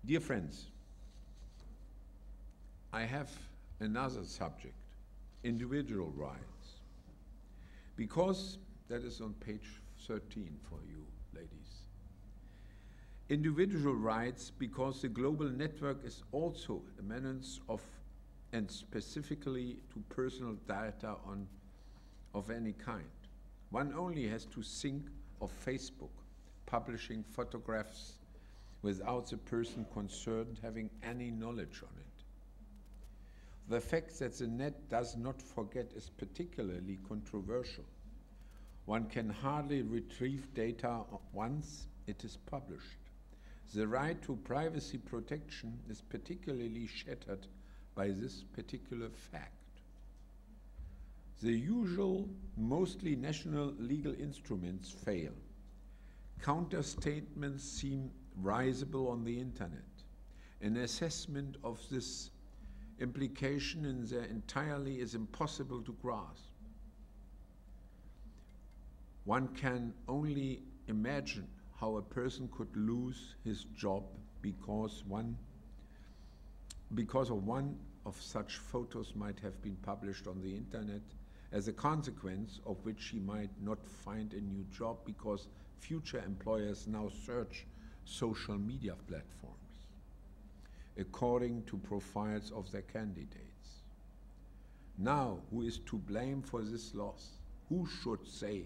Dear friends, I have another subject, individual rights, because that is on page 13 for you, ladies. Individual rights, because the global network is also a menace of, and specifically to personal data of any kind. One only has to think of Facebook publishing photographs without the person concerned having any knowledge on it. The fact that the net does not forget is particularly controversial. One can hardly retrieve data once it is published. The right to privacy protection is particularly shattered by this particular fact. The usual, mostly national legal instruments fail. Counter-statements seem risible on the internet. An assessment of this implication in their entirety is impossible to grasp. One can only imagine how a person could lose his job because of one of such photos might have been published on the internet, as a consequence of which he might not find a new job because future employers now search social media platforms according to profiles of their candidates. Now, who is to blame for this loss? Who should say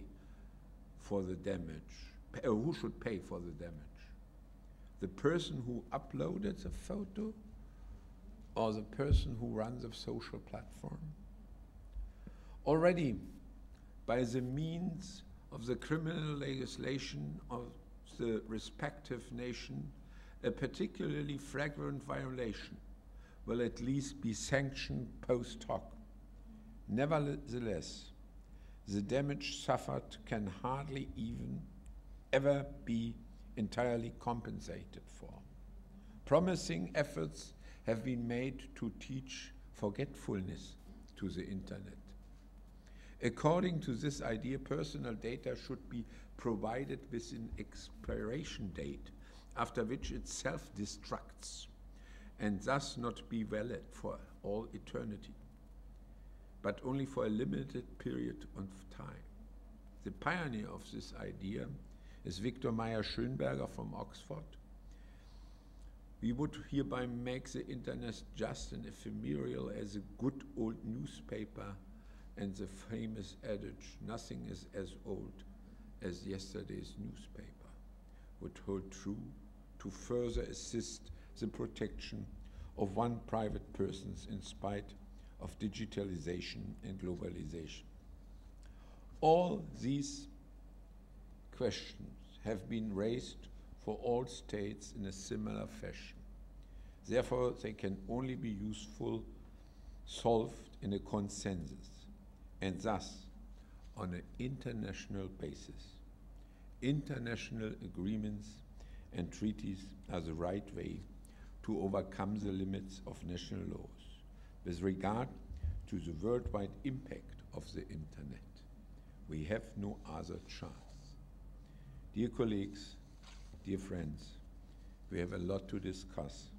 for the damage? Who should pay for the damage? The person who uploaded the photo or the person who runs a social platform? Already, by the means of the criminal legislation of the respective nation, a particularly flagrant violation will at least be sanctioned post hoc. Nevertheless, the damage suffered can hardly even ever be entirely compensated for. Promising efforts have been made to teach forgetfulness to the internet. According to this idea, personal data should be provided with an expiration date, after which it self-destructs, and thus not be valid for all eternity, but only for a limited period of time. The pioneer of this idea is Victor Meyer-Schönberger from Oxford. We would hereby make the internet just an ephemeral as a good old newspaper, and the famous adage, nothing is as old as yesterday's newspaper, would hold true to further assist the protection of one private person in spite of digitalization and globalization. All these questions have been raised for all states in a similar fashion. Therefore, they can only be solved in a consensus, and thus on an international basis. International agreements and treaties are the right way to overcome the limits of national laws with regard to the worldwide impact of the internet. We have no other chance. Dear colleagues, dear friends, we have a lot to discuss.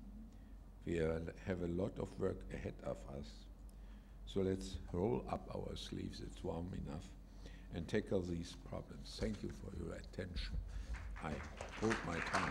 We have a lot of work ahead of us. So let's roll up our sleeves, it's warm enough, and tackle these problems. Thank you for your attention. I hold my tongue.